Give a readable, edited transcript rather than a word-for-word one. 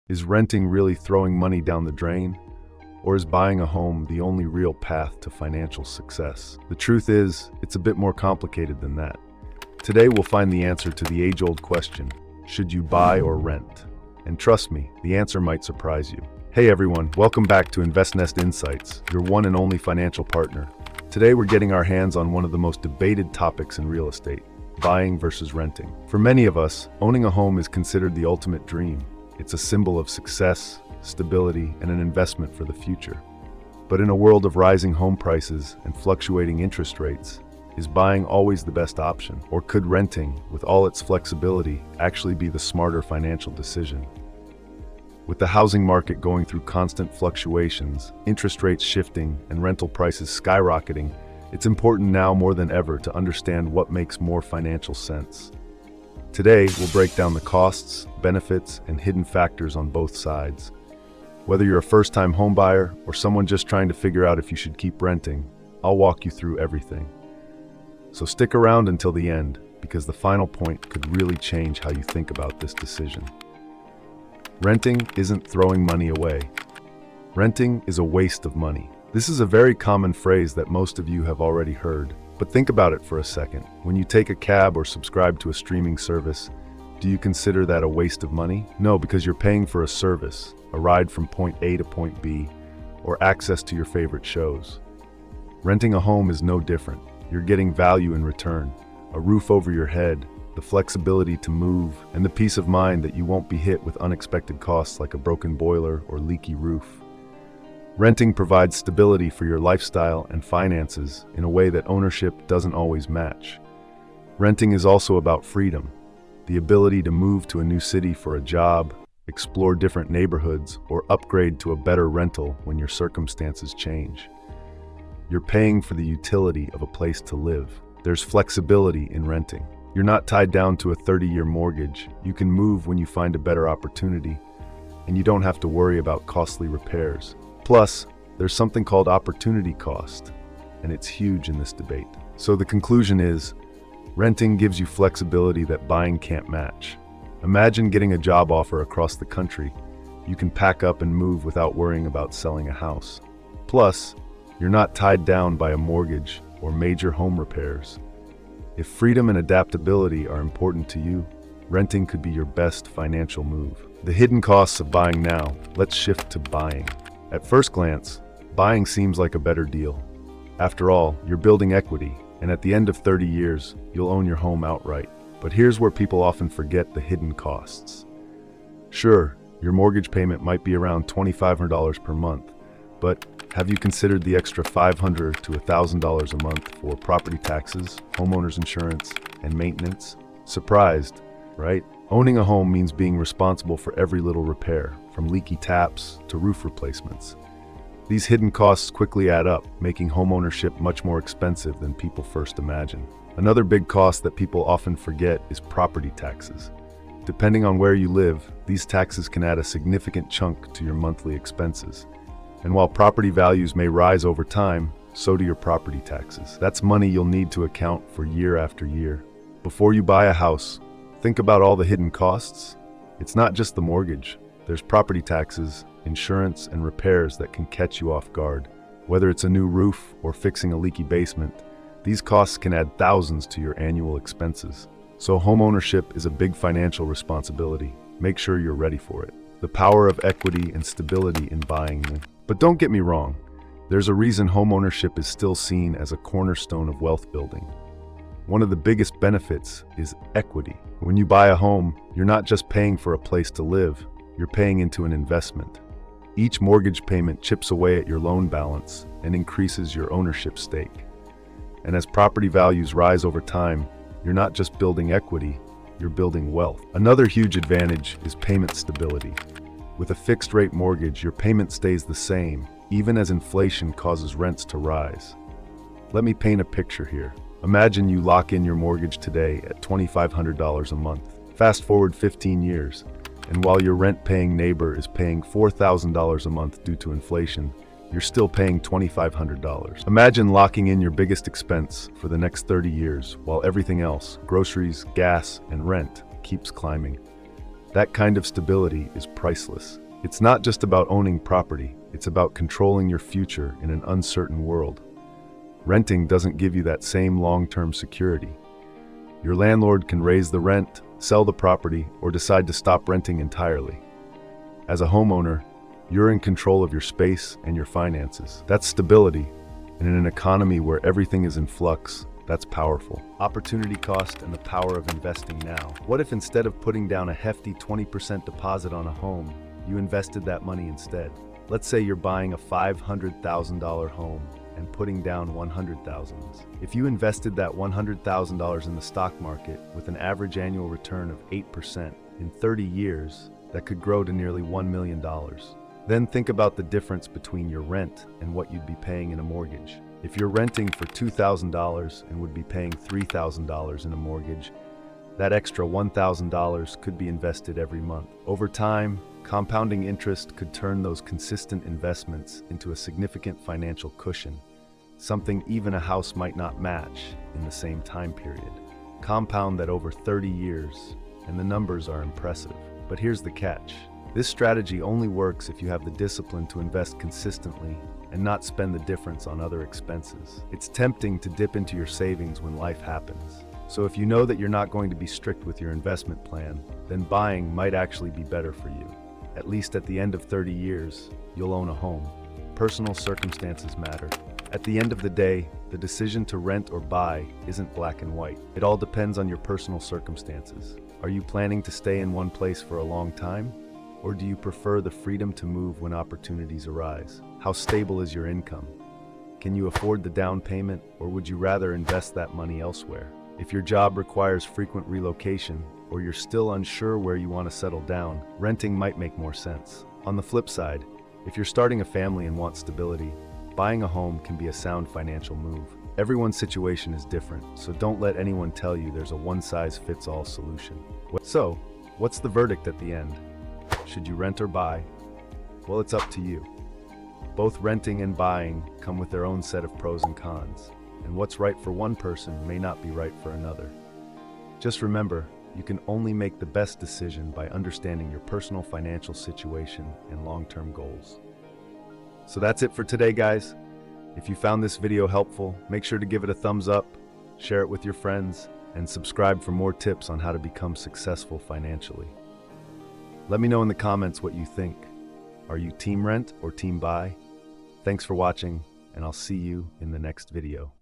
Is renting really throwing money down the drain? Or is buying a home the only real path to financial success? The truth is, it's a bit more complicated than that. Today we'll find the answer to the age-old question, should you buy or rent? And trust me, the answer might surprise you. Hey everyone, welcome back to InvestNest Insights, your one and only financial partner. Today we're getting our hands on one of the most debated topics in real estate, buying versus renting. For many of us, owning a home is considered the ultimate dream. It's a symbol of success, stability, and an investment for the future. But in a world of rising home prices and fluctuating interest rates, is buying always the best option? Or could renting, with all its flexibility, actually be the smarter financial decision? With the housing market going through constant fluctuations, interest rates shifting, and rental prices skyrocketing, it's important now more than ever to understand what makes more financial sense. Today, we'll break down the costs, benefits, and hidden factors on both sides. Whether you're a first-time homebuyer or someone just trying to figure out if you should keep renting, I'll walk you through everything. So stick around until the end, because the final point could really change how you think about this decision. Renting isn't throwing money away. Renting is a waste of money. This is a very common phrase that most of you have already heard. But think about it for a second. When you take a cab or subscribe to a streaming service, do you consider that a waste of money? No, because you're paying for a service, a ride from point A to point B, or access to your favorite shows. Renting a home is no different. You're getting value in return, a roof over your head, the flexibility to move, and the peace of mind that you won't be hit with unexpected costs like a broken boiler or leaky roof. Renting provides stability for your lifestyle and finances in a way that ownership doesn't always match. Renting is also about freedom, the ability to move to a new city for a job, explore different neighborhoods, or upgrade to a better rental when your circumstances change. You're paying for the utility of a place to live. There's flexibility in renting. You're not tied down to a 30-year mortgage. You can move when you find a better opportunity, and you don't have to worry about costly repairs. Plus, there's something called opportunity cost, and it's huge in this debate. So the conclusion is, renting gives you flexibility that buying can't match. Imagine getting a job offer across the country. You can pack up and move without worrying about selling a house. Plus, you're not tied down by a mortgage or major home repairs. If freedom and adaptability are important to you, renting could be your best financial move. The hidden costs of buying now. Let's shift to buying. At first glance, buying seems like a better deal. After all, you're building equity, and at the end of 30 years, you'll own your home outright. But here's where people often forget the hidden costs. Sure, your mortgage payment might be around $2,500 per month, but have you considered the extra $500 to $1,000 a month for property taxes, homeowner's insurance, and maintenance? Surprised, right? Owning a home means being responsible for every little repair, from leaky taps to roof replacements. These hidden costs quickly add up, making homeownership much more expensive than people first imagine. Another big cost that people often forget is property taxes. Depending on where you live, these taxes can add a significant chunk to your monthly expenses. And while property values may rise over time, so do your property taxes. That's money you'll need to account for year after year. Before you buy a house, think about all the hidden costs. It's not just the mortgage. There's property taxes, insurance, and repairs that can catch you off guard. Whether it's a new roof or fixing a leaky basement, these costs can add thousands to your annual expenses. So homeownership is a big financial responsibility. Make sure you're ready for it. The power of equity and stability in buying. But don't get me wrong, there's a reason homeownership is still seen as a cornerstone of wealth building. One of the biggest benefits is equity. When you buy a home, you're not just paying for a place to live, you're paying into an investment. Each mortgage payment chips away at your loan balance and increases your ownership stake. And as property values rise over time, you're not just building equity, you're building wealth. Another huge advantage is payment stability. With a fixed-rate mortgage, your payment stays the same, even as inflation causes rents to rise. Let me paint a picture here. Imagine you lock in your mortgage today at $2,500 a month. Fast forward 15 years, and while your rent-paying neighbor is paying $4,000 a month due to inflation, you're still paying $2,500. Imagine locking in your biggest expense for the next 30 years, while everything else, groceries, gas, and rent, keeps climbing. That kind of stability is priceless. It's not just about owning property, it's about controlling your future in an uncertain world. Renting doesn't give you that same long-term security. Your landlord can raise the rent, sell the property, or decide to stop renting entirely. As a homeowner, you're in control of your space and your finances. That's stability, and in an economy where everything is in flux, that's powerful. Opportunity cost and the power of investing now. What if instead of putting down a hefty 20% deposit on a home, you invested that money instead? Let's say you're buying a $500,000 home and putting down $100,000. If you invested that $100,000 in the stock market with an average annual return of 8%, in 30 years, that could grow to nearly $1 million. Then think about the difference between your rent and what you'd be paying in a mortgage. If you're renting for $2,000 and would be paying $3,000 in a mortgage, that extra $1,000 could be invested every month. Over time, compounding interest could turn those consistent investments into a significant financial cushion, something even a house might not match in the same time period. Compound that over 30 years, and the numbers are impressive. But here's the catch. This strategy only works if you have the discipline to invest consistently and not spend the difference on other expenses. It's tempting to dip into your savings when life happens. So if you know that you're not going to be strict with your investment plan, then buying might actually be better for you. At least at the end of 30 years, you'll own a home. Personal circumstances matter. At the end of the day, the decision to rent or buy isn't black and white. It all depends on your personal circumstances. Are you planning to stay in one place for a long time? Or do you prefer the freedom to move when opportunities arise? How stable is your income? Can you afford the down payment, or would you rather invest that money elsewhere? If your job requires frequent relocation, or you're still unsure where you want to settle down, renting might make more sense. On the flip side, if you're starting a family and want stability, buying a home can be a sound financial move. Everyone's situation is different, so don't let anyone tell you there's a one-size-fits-all solution. So, what's the verdict at the end? Should you rent or buy? Well, it's up to you. Both renting and buying come with their own set of pros and cons, and what's right for one person may not be right for another. Just remember, you can only make the best decision by understanding your personal financial situation and long-term goals. So that's it for today, guys. If you found this video helpful, make sure to give it a thumbs up, share it with your friends, and subscribe for more tips on how to become successful financially. Let me know in the comments what you think. Are you team rent or team buy? Thanks for watching, and I'll see you in the next video.